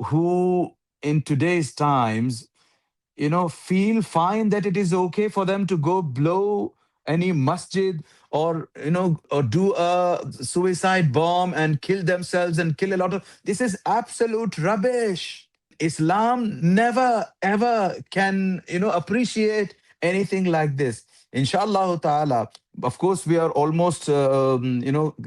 who in today's times, feel fine that it is okay for them to go blow any masjid, or do a suicide bomb and kill themselves and kill a lot of. This is absolute rubbish. Islam never ever can, appreciate anything like this. Inshallah ta'ala. Of course, we are almost,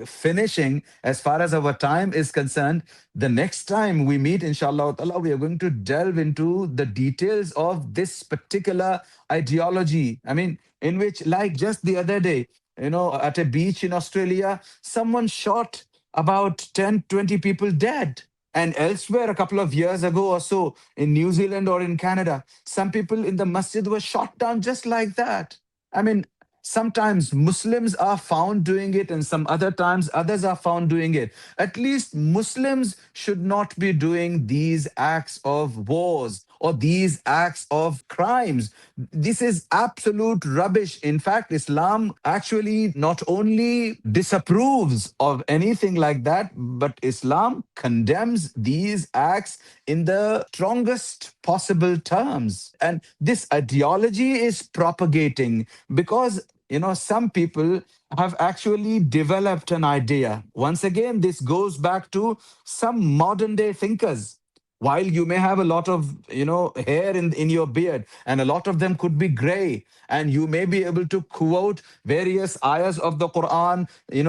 finishing as far as our time is concerned. The next time we meet, inshallah ta'ala, we are going to delve into the details of this particular ideology. I mean, in which, like just the other day, at a beach in Australia, someone shot about 10, 20 people dead. And elsewhere, a couple of years ago or so, in New Zealand or in Canada, some people in the masjid were shot down just like that. I mean, sometimes Muslims are found doing it, and some other times others are found doing it. At least Muslims should not be doing these acts of wars or these acts of crimes. This is absolute rubbish. In fact, Islam actually not only disapproves of anything like that, but Islam condemns these acts in the strongest possible terms. And this ideology is propagating because some people have actually developed an idea. Once again, this goes back to some modern day thinkers. While you may have a lot of hair in your beard, and a lot of them could be gray, and you may be able to quote various ayahs of the Quran,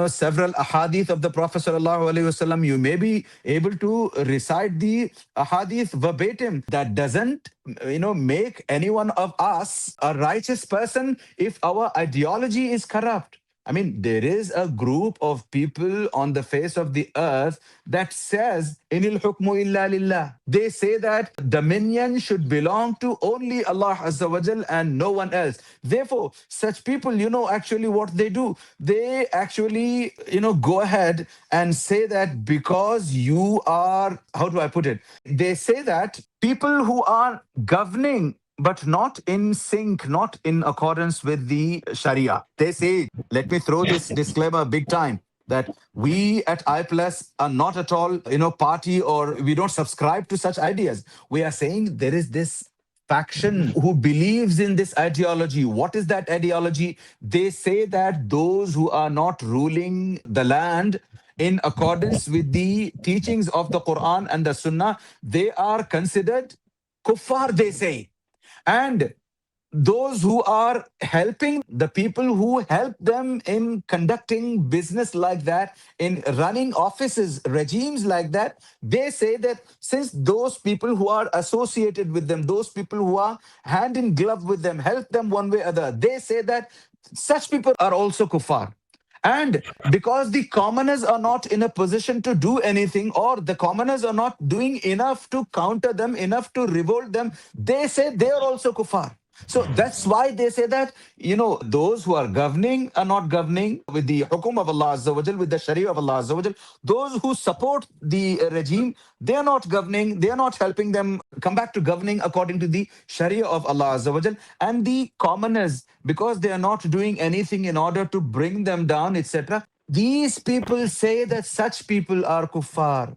several ahadith of the Prophet sallallahu alaihi wasallam, you may be able to recite the ahadith verbatim. That doesn't make any one of us a righteous person if our ideology is corrupt. I mean, there is a group of people on the face of the earth that says, Inil hukmu illa lillah. They say that dominion should belong to only Allah Azza wa Jal and no one else. Therefore, such people, actually what they do, they actually, go ahead and say that because you are, how do I put it? They say that people who are governing but not in sync, not in accordance with the Sharia. They say, let me throw this disclaimer big time, that we at iPlus are not at all, party, or we don't subscribe to such ideas. We are saying there is this faction who believes in this ideology. What is that ideology? They say that those who are not ruling the land in accordance with the teachings of the Quran and the Sunnah, they are considered kuffar, they say. And those who are helping the people who help them in conducting business like that, in running offices, regimes like that, they say that since those people who are associated with them, those people who are hand in glove with them, help them one way or other, they say that such people are also kuffar. And because the commoners are not in a position to do anything, or the commoners are not doing enough to counter them, enough to revolt them, they say they are also kuffar. So that's why they say that, those who are governing are not governing with the hukum of Allah Azza wa Jal, with the Sharia of Allah Azza wa Jal. Those who support the regime, they are not governing, they are not helping them come back to governing according to the Sharia of Allah Azza wa Jal. And the commoners, because they are not doing anything in order to bring them down, etc., these people say that such people are kuffar.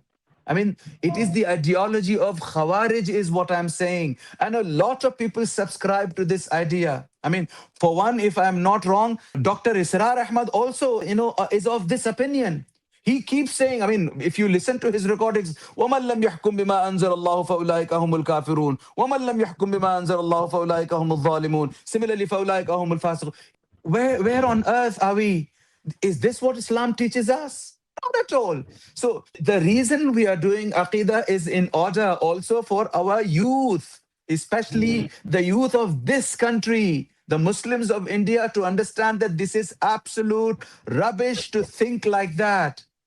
I mean, it is the ideology of Khawarij, is what I'm saying. And a lot of people subscribe to this idea. I mean, for one, if I'm not wrong, Dr. Israr Ahmad also, is of this opinion. He keeps saying, I mean, if you listen to his recordings, وَمَنْ لَمْ يَحْكُمْ بِمَا أَنزَلَ اللَّهُ فَأُولَٰئِكَ هُمُ الْكَافِرُونَ وَمَنْ لَمْ يَحْكُمْ بِمَا أَنزَلَ اللَّهُ فَأُولَٰئِكَ هُمُ الظَّالِمُونَ. Similarly, فَأُولَٰئِكَ هُمُ الْفَاسِقُونَ. Where on earth are we? Is this what Islam teaches us? Not at all. So the reason we are doing Aqidah is in order also for our youth, especially the youth of this country, the Muslims of India, to understand that this is absolute rubbish to think like that.